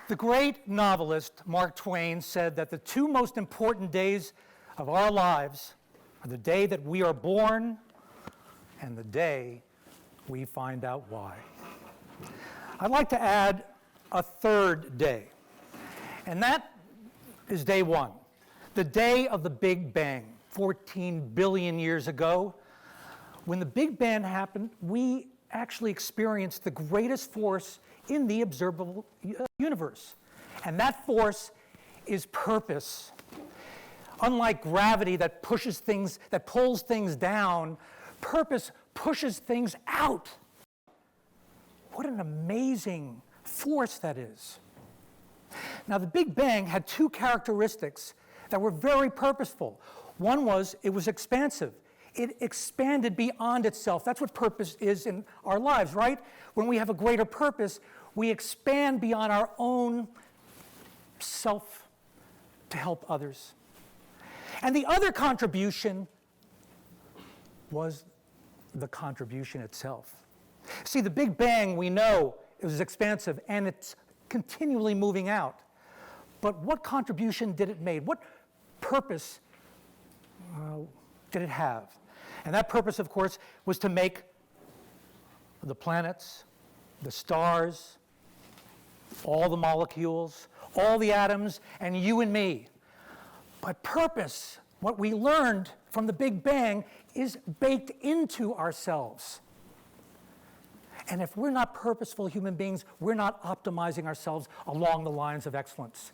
The great novelist Mark Twain said that the two most important days of our lives are the day that we are born and the day we find out why. I'd like to add a third day, and that is day one, the day of the Big Bang, 14 billion years ago. When the Big Bang happened, we actually experienced the greatest force in the observable universe. And that force is purpose. Unlike gravity that pushes things, that pulls things down, purpose pushes things out. What an amazing force that is. Now, the Big Bang had two characteristics that were very purposeful. One was it was expansive. It expanded beyond itself. That's what purpose is in our lives, right? When we have a greater purpose, we expand beyond our own self to help others. And the other contribution was the contribution itself. See, the Big Bang, we know it was expansive and it's continually moving out. But what contribution did it make? What purpose did it have? And that purpose, of course, was to make the planets, the stars, all the molecules, all the atoms, and you and me. But purpose, what we learned from the Big Bang, is baked into ourselves. And if we're not purposeful human beings, we're not optimizing ourselves along the lines of excellence.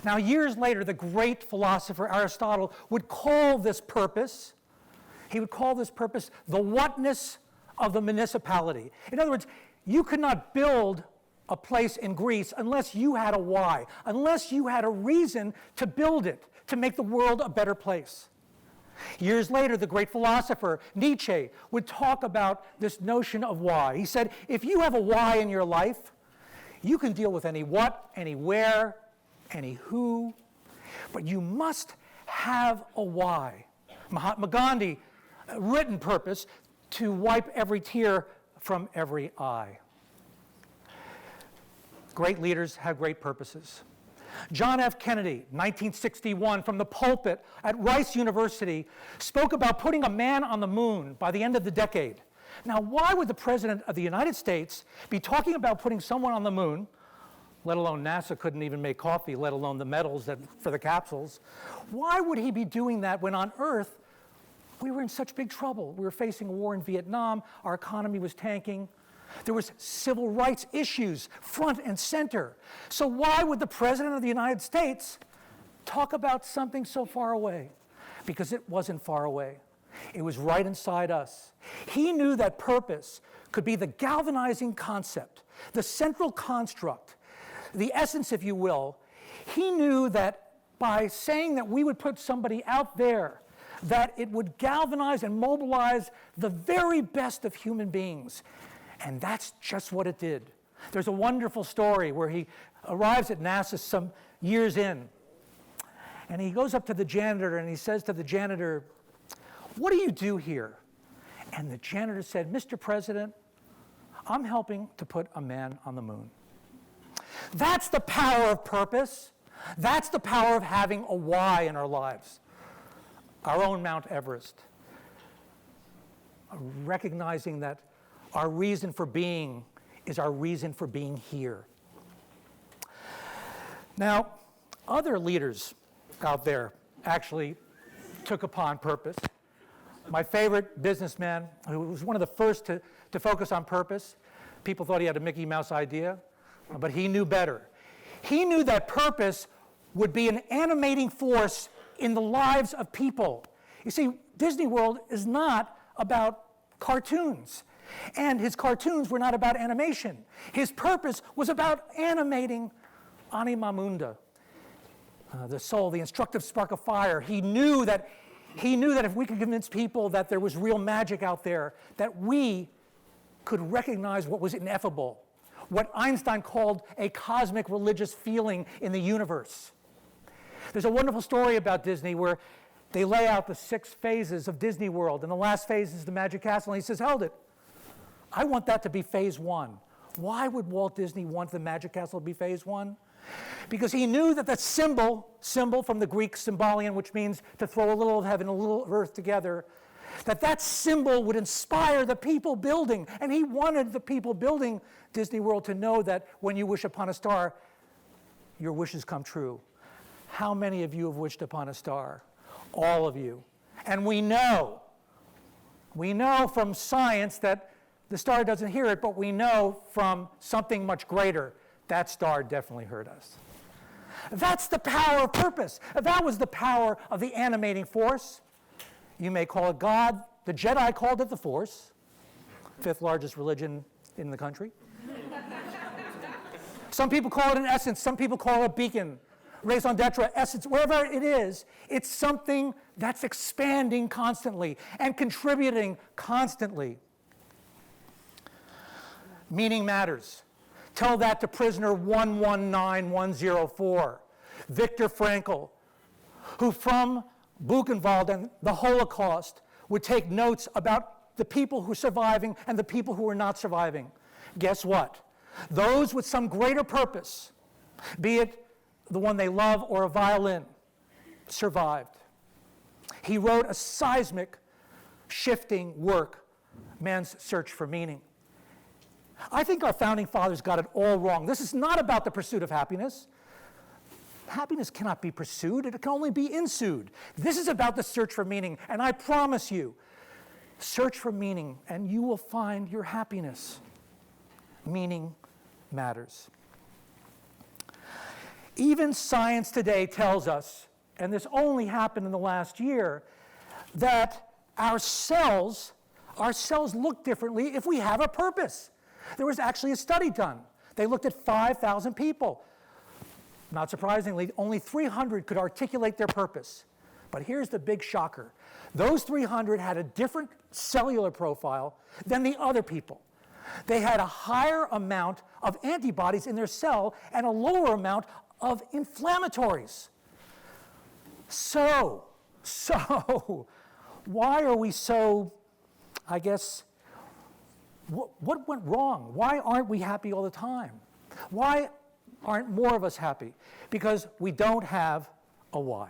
Now, years later, the great philosopher Aristotle would call this purpose, he would call this purpose the whatness of the municipality. In other words, you could not build a place in Greece unless you had a why, unless you had a reason to build it, to make the world a better place. Years later, the great philosopher Nietzsche would talk about this notion of why. He said, if you have a why in your life, you can deal with any what, any where, any who, but you must have a why. Mahatma Gandhi, written purpose, to wipe every tear from every eye. Great leaders have great purposes. John F. Kennedy, 1961, from the pulpit at Rice University, spoke about putting a man on the moon by the end of the decade. Now, why would the President of the United States be talking about putting someone on the moon, let alone NASA couldn't even make coffee, let alone the metals for the capsules? Why would he be doing that when on Earth we were in such big trouble? We were facing a war in Vietnam, our economy was tanking. There was civil rights issues front and center. So why would the President of the United States talk about something so far away? Because it wasn't far away. It was right inside us. He knew that purpose could be the galvanizing concept, the central construct, the essence, if you will. He knew that by saying that we would put somebody out there, that it would galvanize and mobilize the very best of human beings. And that's just what it did. There's a wonderful story where he arrives at NASA some years in, and he goes up to the janitor and he says to the janitor, "What do you do here?" And the janitor said, "Mr. President, I'm helping to put a man on the moon." That's the power of purpose. That's the power of having a why in our lives. Our own Mount Everest. Recognizing that our reason for being is our reason for being here. Now, other leaders out there actually took upon purpose. My favorite businessman, who was one of the first to focus on purpose, people thought he had a Mickey Mouse idea, but he knew better. He knew that purpose would be an animating force in the lives of people. You see, Disney World is not about cartoons. And his cartoons were not about animation. His purpose was about animating anima munda, the soul, the instructive spark of fire. He knew that if we could convince people that there was real magic out there, that we could recognize what was ineffable, what Einstein called a cosmic religious feeling in the universe. There's a wonderful story about Disney where they lay out the 6 phases of Disney World, and the last phase is the Magic Castle, and he says, "Held it. I want that to be phase 1. Why would Walt Disney want the Magic Castle to be phase 1? because he knew that that symbol from the Greek symbolion, which means to throw a little of heaven, a little of earth together, that symbol would inspire the people building. And he wanted the people building Disney World to know that when you wish upon a star, your wishes come true. How many of you have wished upon a star? All of you. And we know from science that the star doesn't hear it, but we know from something much greater, that star definitely heard us. That's the power of purpose. That was the power of the animating force. You may call it God. The Jedi called it the Force, fifth largest religion in the country. Some people call it an essence. Some people call it a beacon. Raison d'etre, essence, wherever it is, it's something that's expanding constantly and contributing constantly. Meaning matters. Tell that to prisoner 119104, Viktor Frankl, who from Buchenwald and the Holocaust would take notes about the people who are surviving and the people who are not surviving. Guess what? Those with some greater purpose, be it the one they love or a violin, survived. He wrote a seismic, shifting work, Man's Search for Meaning. I think our founding fathers got it all wrong. This is not about the pursuit of happiness. Happiness cannot be pursued, it can only be ensued. This is about the search for meaning, and I promise you, search for meaning, and you will find your happiness. Meaning matters. Even science today tells us, and this only happened in the last year, that our cells look differently if we have a purpose. There was actually a study done. They looked at 5,000 people. Not surprisingly, only 300 could articulate their purpose. But here's the big shocker. Those 300 had a different cellular profile than the other people. They had a higher amount of antibodies in their cell and a lower amount of inflammatories. So, why are we so, I guess, what went wrong? Why aren't we happy all the time? Why aren't more of us happy? Because we don't have a why.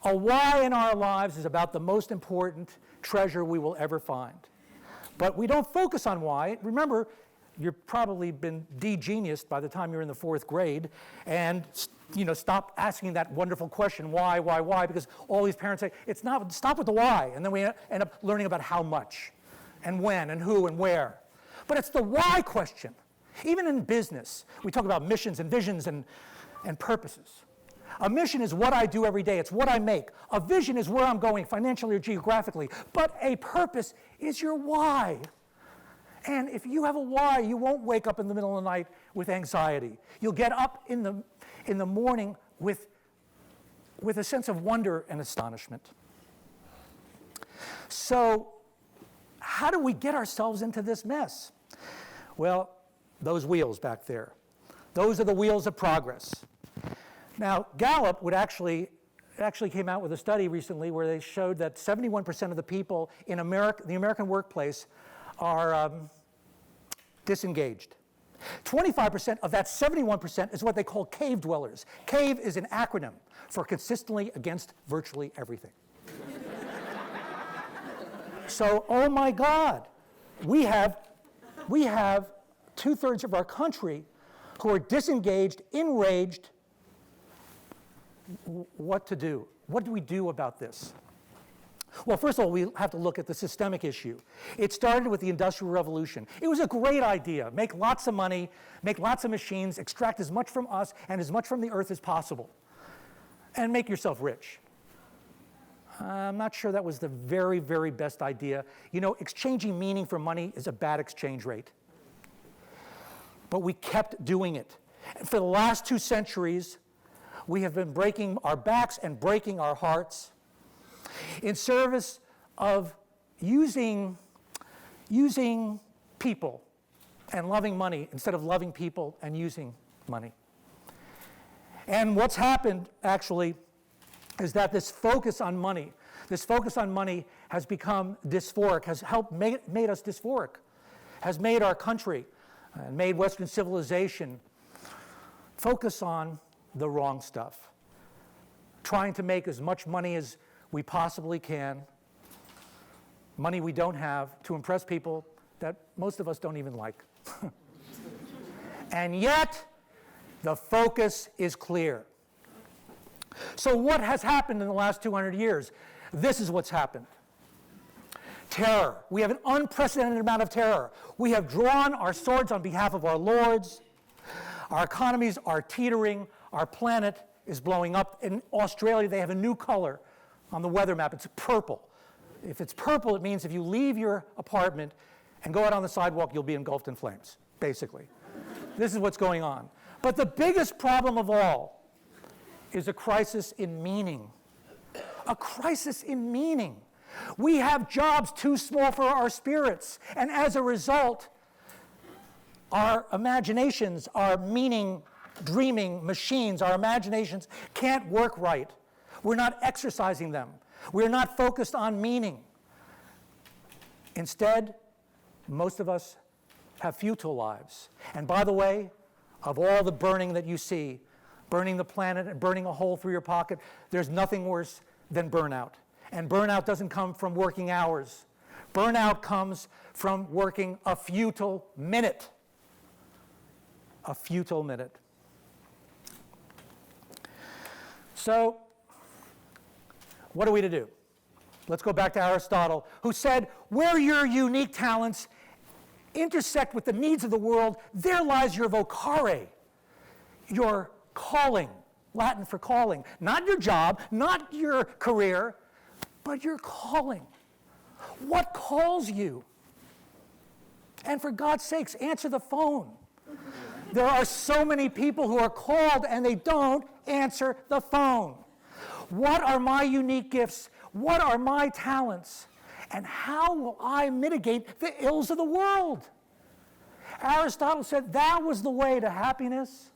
A why in our lives is about the most important treasure we will ever find. But we don't focus on why. Remember, you've probably been de-geniused by the time you're in the 4th grade, and stop asking that wonderful question, why, because all these parents say, it's not, stop with the why, and then we end up learning about how much, and when, and who, and where. But it's the why question. Even in business, we talk about missions and visions and purposes. A mission is what I do every day. It's what I make. A vision is where I'm going financially or geographically. But a purpose is your why. And if you have a why, you won't wake up in the middle of the night with anxiety. You'll get up in the morning with a sense of wonder and astonishment. So how do we get ourselves into this mess? Well, those wheels back there. Those are the wheels of progress. Now, Gallup actually came out with a study recently where they showed that 71% of the people in the American workplace are disengaged. 25% of that 71% is what they call cave dwellers. CAVE is an acronym for consistently against virtually everything. So, oh my God, we have 2/3 of our country who are disengaged, enraged. What to do? What do we do about this? Well, first of all, we have to look at the systemic issue. It started with the Industrial Revolution. It was a great idea. Make lots of money, make lots of machines, extract as much from us and as much from the earth as possible, and make yourself rich. I'm not sure that was the very, very best idea. Exchanging meaning for money is a bad exchange rate. But we kept doing it. For the last 2 centuries, we have been breaking our backs and breaking our hearts in service of using people and loving money instead of loving people and using money. And what's happened, actually, is that this focus on money has become dysphoric, has made us dysphoric, has made our country and made Western civilization focus on the wrong stuff, trying to make as much money as we possibly can, money we don't have, to impress people that most of us don't even like. And yet, the focus is clear. So what has happened in the last 200 years? This is what's happened. Terror. We have an unprecedented amount of terror. We have drawn our swords on behalf of our lords. Our economies are teetering. Our planet is blowing up. In Australia, they have a new color on the weather map. It's purple. If it's purple, it means if you leave your apartment and go out on the sidewalk, you'll be engulfed in flames, basically. This is what's going on. But the biggest problem of all is a crisis in meaning. A crisis in meaning. We have jobs too small for our spirits, and as a result, our imaginations, our meaning, dreaming machines, our imaginations can't work right. We're not exercising them. We're not focused on meaning. Instead, most of us have futile lives. And by the way, of all the burning that you see, burning the planet and burning a hole through your pocket, there's nothing worse than burnout. And burnout doesn't come from working hours. Burnout comes from working a futile minute. A futile minute. So, what are we to do? Let's go back to Aristotle, who said, where your unique talents intersect with the needs of the world, there lies your vocare, your calling, Latin for calling. Not your job, not your career, but your calling. What calls you? And for God's sakes, answer the phone. There are so many people who are called and they don't answer the phone. What are my unique gifts? What are my talents? And how will I mitigate the ills of the world? Aristotle said that was the way to happiness.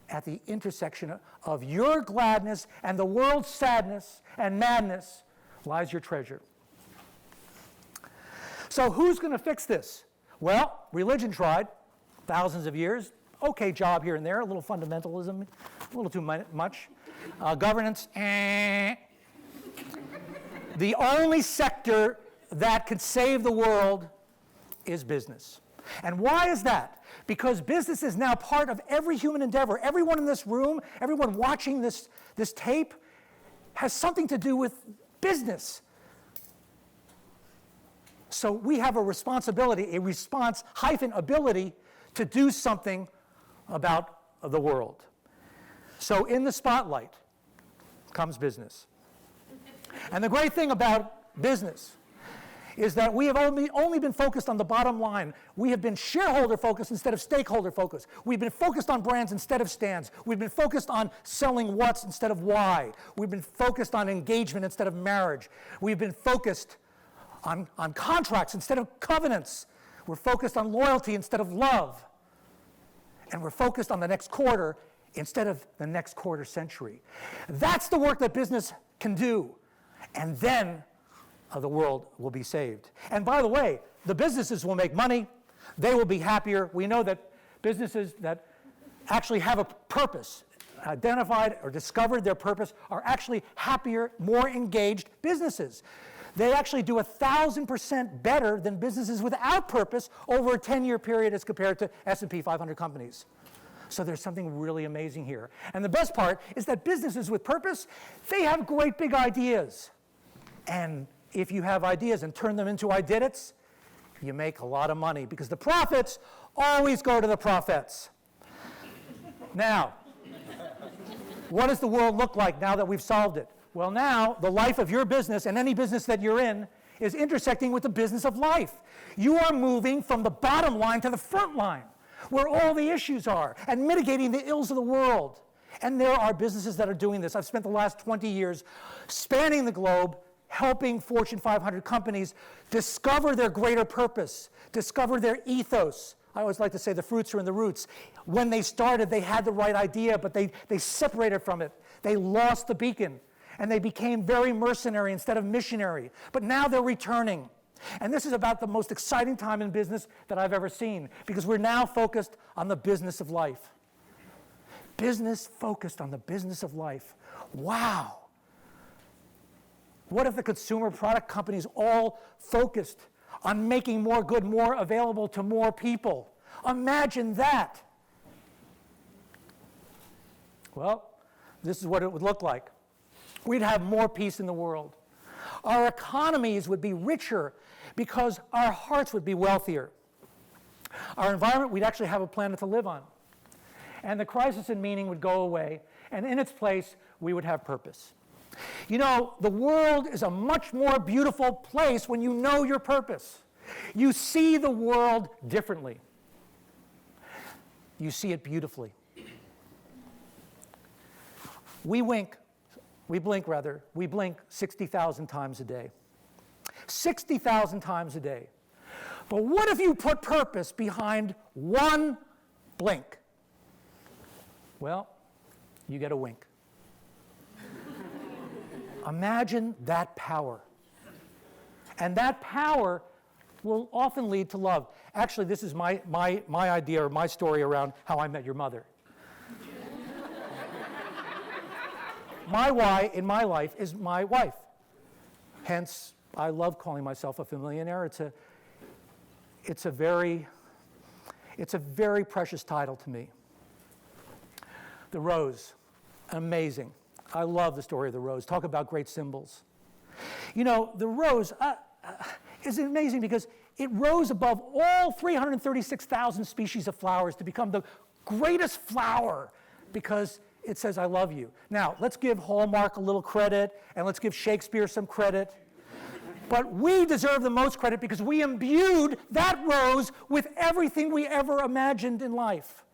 At the intersection of your gladness and the world's sadness and madness lies your treasure. So who's going to fix this? Well, religion tried, thousands of years. Okay job here and there, a little fundamentalism, a little too much. Governance, The only sector that could save the world is business. And why is that? Because business is now part of every human endeavor. Everyone in this room, everyone watching this tape has something to do with business. So we have a responsibility, a response-ability to do something about the world. So in the spotlight comes business. And the great thing about business is that we have only been focused on the bottom line. We have been shareholder focused instead of stakeholder focused. We've been focused on brands instead of stands. We've been focused on selling what's instead of why. We've been focused on engagement instead of marriage. We've been focused on contracts instead of covenants. We're focused on loyalty instead of love. And we're focused on the next quarter instead of the next quarter century. That's the work that business can do. And then the world will be saved. And by the way, the businesses will make money. They will be happier. We know that businesses that actually have a purpose, identified or discovered their purpose, are actually happier, more engaged businesses. They actually do 1,000% better than businesses without purpose over a 10-year period as compared to S&P 500 companies. So there's something really amazing here. And the best part is that businesses with purpose, they have great big ideas. And if you have ideas and turn them into ideas, you make a lot of money because the profits always go to the prophets. Now, what does the world look like now that we've solved it? Well, now the life of your business and any business that you're in is intersecting with the business of life. You are moving from the bottom line to the front line, where all the issues are, and mitigating the ills of the world. And there are businesses that are doing this. I've spent the last 20 years spanning the globe, helping Fortune 500 companies discover their greater purpose, discover their ethos. I always like to say the fruits are in the roots. When they started, they had the right idea, but they separated from it. They lost the beacon, and they became very mercenary instead of missionary. But now they're returning. And this is about the most exciting time in business that I've ever seen, because we're now focused on the business of life. Business focused on the business of life. Wow. What if the consumer product companies all focused on making more good more available to more people? Imagine that. Well, this is what it would look like. We'd have more peace in the world. Our economies would be richer because our hearts would be wealthier. Our environment, we'd actually have a planet to live on. And the crisis in meaning would go away, and in its place, we would have purpose. You know, the world is a much more beautiful place when you know your purpose. You see the world differently. You see it beautifully. We blink 60,000 times a day. 60,000 times a day. But what if you put purpose behind one blink? Well, you get a wink. Imagine that power. And that power will often lead to love. Actually, this is my idea or my story around how I met your mother. My why in my life is my wife. Hence, I love calling myself a FAMILLIONAIRE. It's a very precious title to me. The rose, amazing. I love the story of the rose. Talk about great symbols. You know, the rose is amazing because it rose above all 336,000 species of flowers to become the greatest flower because it says, I love you. Now, let's give Hallmark a little credit, and let's give Shakespeare some credit. But we deserve the most credit because we imbued that rose with everything we ever imagined in life,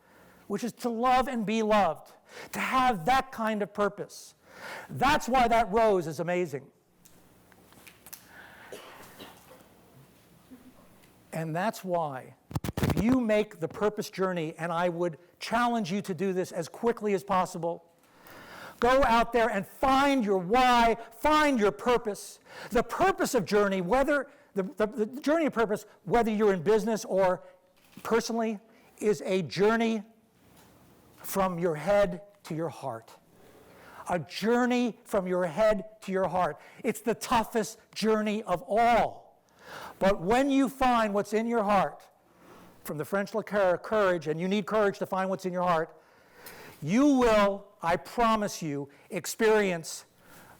which is to love and be loved, to have that kind of purpose. That's why that rose is amazing. And that's why, if you make the purpose journey, and I would challenge you to do this as quickly as possible, go out there and find your why, find your purpose. The purpose of journey, whether the journey of purpose, whether you're in business or personally, is a journey from your head to your heart. A journey from your head to your heart. It's the toughest journey of all. But when you find what's in your heart, from the French liqueur, courage, and you need courage to find what's in your heart, you will, I promise you, experience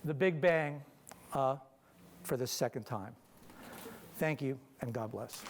the Big Bang for the second time. Thank you, and God bless.